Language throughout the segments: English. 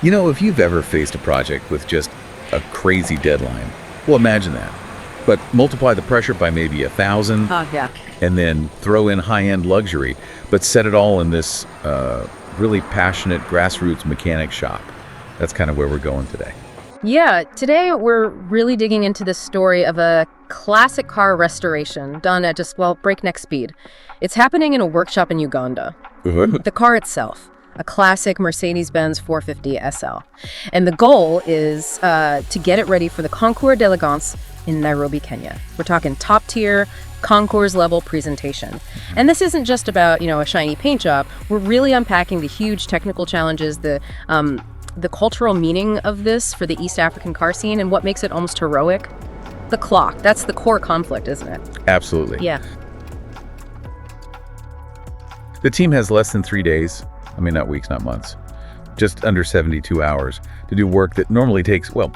You know, if you've ever faced a project with just a crazy deadline, well, imagine that. But multiply the pressure by maybe 1,000, Yeah. and then throw in high-end luxury, but set it all in this really passionate grassroots mechanic shop. That's kind of where we're going today. Yeah, today we're really digging into the story of a classic car restoration done at just, well, breakneck speed. It's happening in a workshop in Uganda. The car itself, a classic Mercedes-Benz 450 SL. And the goal is to get it ready for the Concours d'elegance in Nairobi, Kenya. We're talking top-tier, Concours level presentation. And this isn't just about, a shiny paint job. We're really unpacking the huge technical challenges, the cultural meaning of this for the East African car scene, and what makes it almost heroic. The clock, that's the core conflict, isn't it? Absolutely. Yeah. The team has less than 3 days, not weeks, not months, just under 72 hours to do work that normally takes, well,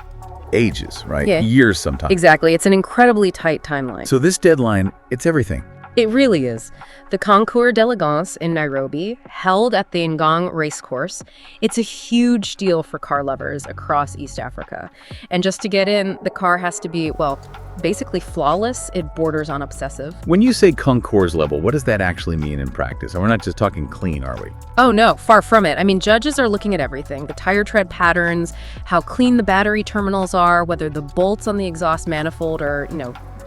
ages, right? Yeah. Years sometimes. Exactly. It's an incredibly tight timeline. So this deadline, it's everything. It really is. The Concours d'elegance in Nairobi, held at the Ngong racecourse, it's a huge deal for car lovers across East Africa. And just to get in, the car has to be, well, basically flawless. It borders on obsessive. When you say Concours level, what does that actually mean in practice? And we're not just talking clean, are we? Oh, no, far from it. Judges are looking at everything. The tire tread patterns, how clean the battery terminals are, whether the bolts on the exhaust manifold are,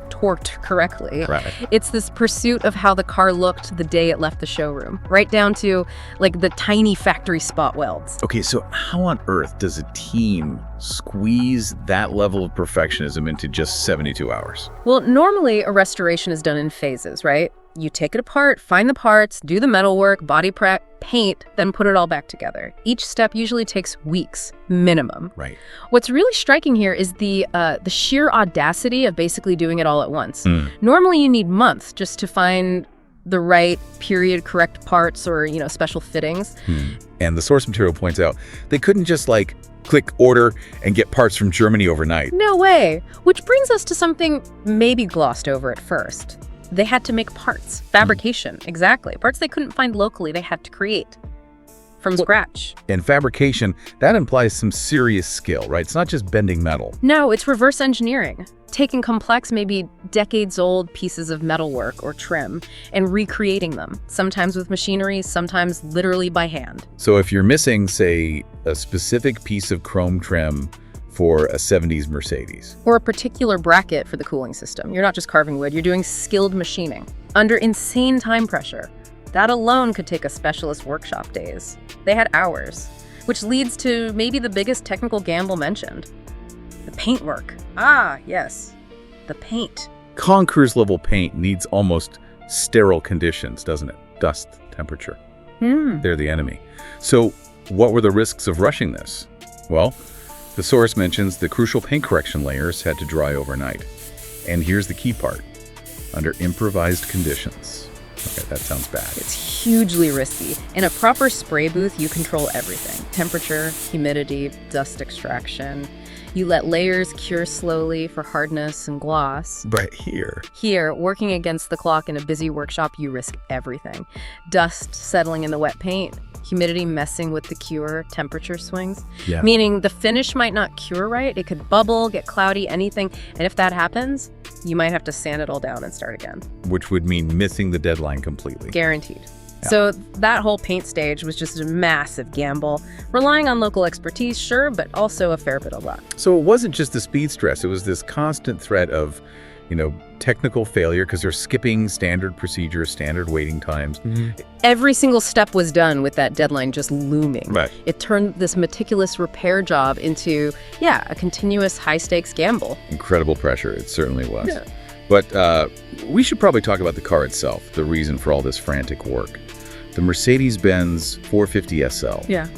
torqued correctly. Right. It's this pursuit of how the car looked the day it left the showroom, right down to the tiny factory spot welds. Okay, so how on earth does a team squeeze that level of perfectionism into just 72 hours? Well, normally a restoration is done in phases, right? You take it apart, find the parts, do the metalwork, body prep, paint, then put it all back together. Each step usually takes weeks, minimum. Right. What's really striking here is the sheer audacity of basically doing it all at once. Normally you need months just to find the right period-correct parts or, special fittings. And the source material points out they couldn't just click order and get parts from Germany overnight. No way. Which brings us to something maybe glossed over at first. They had to make parts. Fabrication, exactly. Parts they couldn't find locally, they had to create from scratch. And fabrication, that implies some serious skill, right? It's not just bending metal. No, it's reverse engineering. Taking complex, maybe decades-old pieces of metalwork or trim and recreating them, sometimes with machinery, sometimes literally by hand. So if you're missing, say, a specific piece of chrome trim for a 70s Mercedes. Or a particular bracket for the cooling system. You're not just carving wood, you're doing skilled machining under insane time pressure. That alone could take a specialist workshop days. They had hours, which leads to maybe the biggest technical gamble mentioned. The paintwork. Ah, yes, the paint. Concours level paint needs almost sterile conditions, doesn't it? Dust, temperature. They're the enemy. So what were the risks of rushing this? Well, the source mentions the crucial paint correction layers had to dry overnight. And here's the key part, under improvised conditions. Okay, that sounds bad. It's hugely risky. In a proper spray booth, you control everything. Temperature, humidity, dust extraction. You let layers cure slowly for hardness and gloss. But here, working against the clock in a busy workshop, you risk everything. Dust settling in the wet paint, humidity messing with the cure, temperature swings. Yeah. Meaning the finish might not cure right. It could bubble, get cloudy, anything. And if that happens, you might have to sand it all down and start again. Which would mean missing the deadline completely. Guaranteed. Yeah. So that whole paint stage was just a massive gamble, relying on local expertise, sure, but also a fair bit of luck. So it wasn't just the speed stress, it was this constant threat of, technical failure because they're skipping standard procedures, standard waiting times. Every single step was done with that deadline just looming. Right. It turned this meticulous repair job into, a continuous high-stakes gamble. Incredible pressure, it certainly was. Yeah. But we should probably talk about the car itself, the reason for all this frantic work. The Mercedes-Benz 450 SL. Yeah.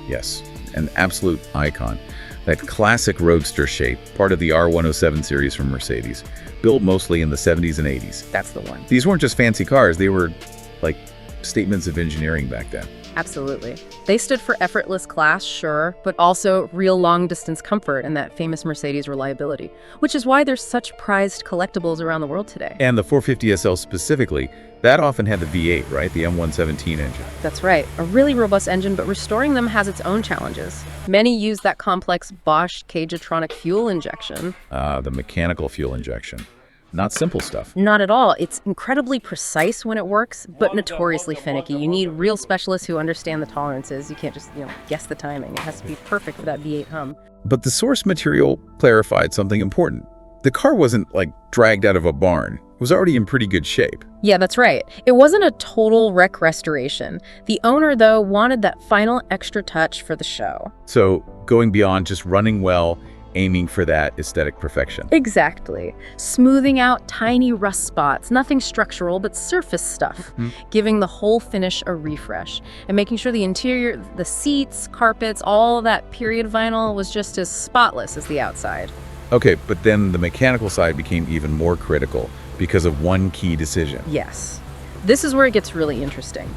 Yes, an absolute icon. That classic roadster shape, part of the R107 series from Mercedes, built mostly in the 70s and 80s. That's the one. These weren't just fancy cars, they were like statements of engineering back then. Absolutely. They stood for effortless class, sure, but also real long-distance comfort and that famous Mercedes reliability, which is why there's such prized collectibles around the world today. And the 450 SL specifically, that often had the V8, right? The M117 engine. That's right. A really robust engine, but restoring them has its own challenges. Many use that complex Bosch Cagetronic fuel injection. The mechanical fuel injection. Not simple stuff. Not at all. It's incredibly precise when it works, but notoriously finicky. You need real specialists who understand the tolerances. You can't just, guess the timing. It has to be perfect for that V8 hum. But the source material clarified something important. The car wasn't, like, dragged out of a barn. It was already in pretty good shape. Yeah, that's right. It wasn't a total wreck restoration. The owner, though, wanted that final extra touch for the show. So, going beyond just running well, aiming for that aesthetic perfection. Exactly. Smoothing out tiny rust spots, nothing structural, but surface stuff, giving the whole finish a refresh, and making sure the interior, the seats, carpets, all that period vinyl was just as spotless as the outside. Okay, but then the mechanical side became even more critical because of one key decision. Yes. This is where it gets really interesting.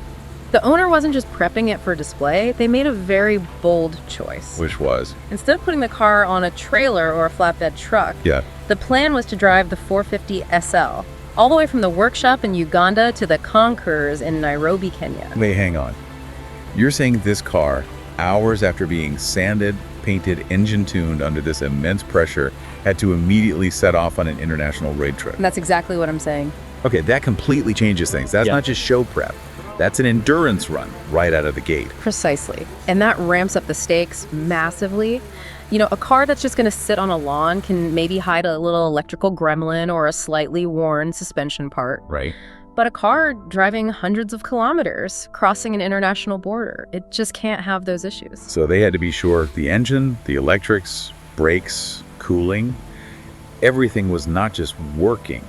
The owner wasn't just prepping it for display, they made a very bold choice. Which was? Instead of putting the car on a trailer or a flatbed truck, the plan was to drive the 450 SL all the way from the workshop in Uganda to the Concours in Nairobi, Kenya. Wait, hang on. You're saying this car, hours after being sanded, painted, engine-tuned under this immense pressure, had to immediately set off on an international road trip? And that's exactly what I'm saying. Okay, that completely changes things. That's not just show prep. That's an endurance run right out of the gate. Precisely. And that ramps up the stakes massively. A car that's just going to sit on a lawn can maybe hide a little electrical gremlin or a slightly worn suspension part. Right. But a car driving hundreds of kilometers, crossing an international border, it just can't have those issues. So they had to be sure the engine, the electrics, brakes, cooling, everything was not just working,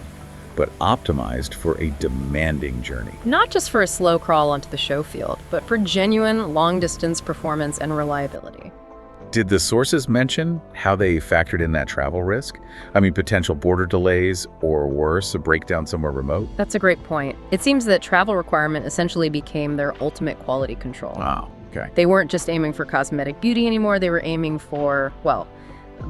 but optimized for a demanding journey. Not just for a slow crawl onto the show field, but for genuine long-distance performance and reliability. Did the sources mention how they factored in that travel risk? I mean, potential border delays, or worse, a breakdown somewhere remote? That's a great point. It seems that travel requirement essentially became their ultimate quality control. Wow, okay. They weren't just aiming for cosmetic beauty anymore, they were aiming for,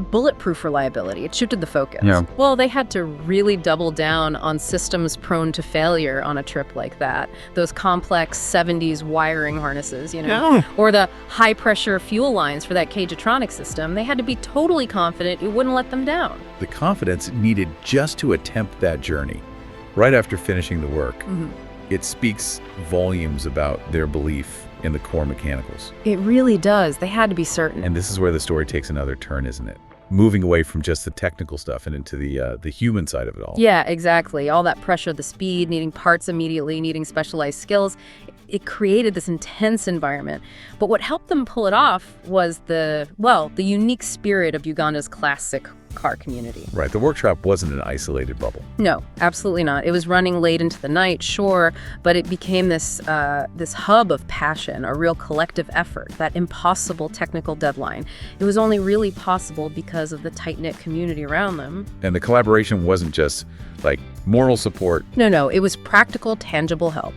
bulletproof reliability. It shifted the focus. Yeah. Well, they had to really double down on systems prone to failure on a trip like that. Those complex 70s wiring harnesses, or the high-pressure fuel lines for that Cagetronic system. They had to be totally confident it wouldn't let them down. The confidence needed just to attempt that journey, right after finishing the work. It speaks volumes about their belief in the core mechanicals. It really does. They had to be certain. And this is where the story takes another turn, isn't it? Moving away from just the technical stuff and into the human side of it all. Yeah, exactly. All that pressure, the speed, needing parts immediately, needing specialized skills. It created this intense environment. But what helped them pull it off was the unique spirit of Uganda's classic car community. Right. The workshop wasn't an isolated bubble. No, absolutely not. It was running late into the night, sure, but it became this hub of passion, a real collective effort, that impossible technical deadline. It was only really possible because of the tight-knit community around them. And the collaboration wasn't just like moral support. No, it was practical, tangible help.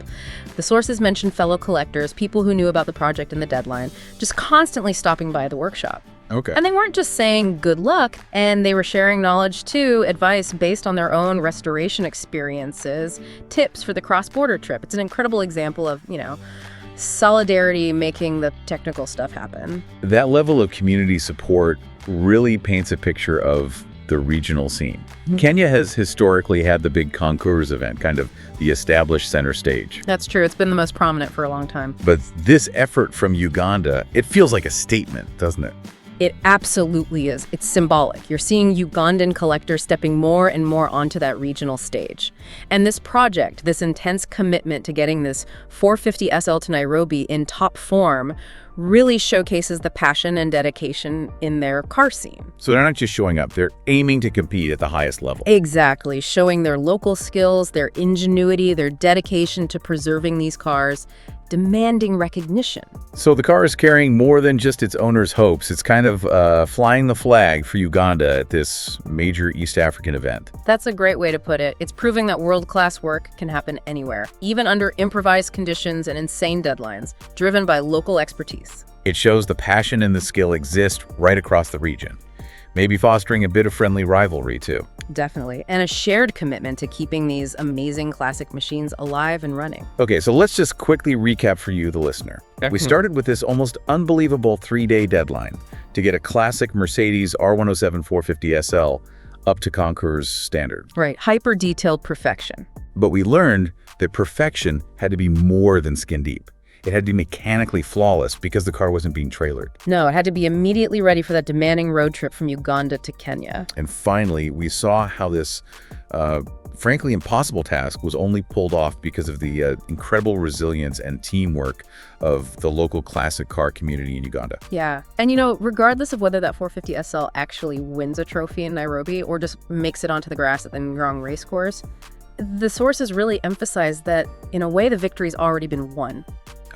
The sources mentioned fellow collectors, people who knew about the project and the deadline, just constantly stopping by the workshop. Okay. And they weren't just saying good luck, and they were sharing knowledge too, advice based on their own restoration experiences, tips for the cross-border trip. It's an incredible example of, solidarity making the technical stuff happen. That level of community support really paints a picture of the regional scene. Kenya has historically had the big Concours event, kind of the established center stage. That's true. It's been the most prominent for a long time. But this effort from Uganda, it feels like a statement, doesn't it? It absolutely is. It's symbolic. You're seeing Ugandan collectors stepping more and more onto that regional stage. And this project, this intense commitment to getting this 450 SL to Nairobi in top form, really showcases the passion and dedication in their car scene. So they're not just showing up, they're aiming to compete at the highest level. Exactly, showing their local skills, their ingenuity, their dedication to preserving these cars. demanding recognition. So the car is carrying more than just its owner's hopes. It's kind of flying the flag for Uganda at this major East African event. That's a great way to put it. It's proving that world-class work can happen anywhere, even under improvised conditions and insane deadlines, driven by local expertise. It shows the passion and the skill exist right across the region, maybe fostering a bit of friendly rivalry too. Definitely, and a shared commitment to keeping these amazing classic machines alive and running. Okay, so let's just quickly recap for you, the listener. We started with this almost unbelievable 3-day deadline to get a classic Mercedes R107 450 SL up to Concours standard. Right, hyper-detailed perfection. But we learned that perfection had to be more than skin deep. It had to be mechanically flawless because the car wasn't being trailered. No, it had to be immediately ready for that demanding road trip from Uganda to Kenya. And finally, we saw how this frankly impossible task was only pulled off because of the incredible resilience and teamwork of the local classic car community in Uganda. Yeah. And regardless of whether that 450 SL actually wins a trophy in Nairobi or just makes it onto the grass at the Ngong race course, the sources really emphasize that, in a way, the victory's already been won.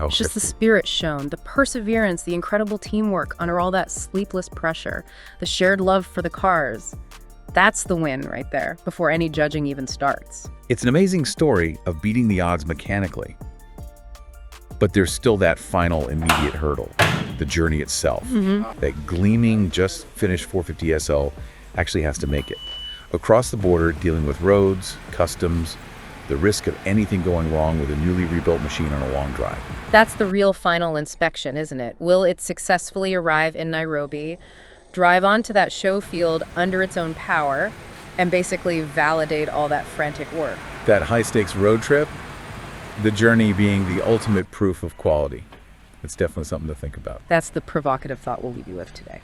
It's just the spirit shown, the perseverance, the incredible teamwork under all that sleepless pressure, the shared love for the cars. That's the win right there, before any judging even starts. It's an amazing story of beating the odds mechanically. But there's still that final immediate hurdle, the journey itself. That gleaming, just finished 450 SL actually has to make it. Across the border, dealing with roads, customs, the risk of anything going wrong with a newly rebuilt machine on a long drive. That's the real final inspection, isn't it? Will it successfully arrive in Nairobi, drive onto that show field under its own power, and basically validate all that frantic work? That high-stakes road trip, the journey being the ultimate proof of quality. It's definitely something to think about. That's the provocative thought we'll leave you with today.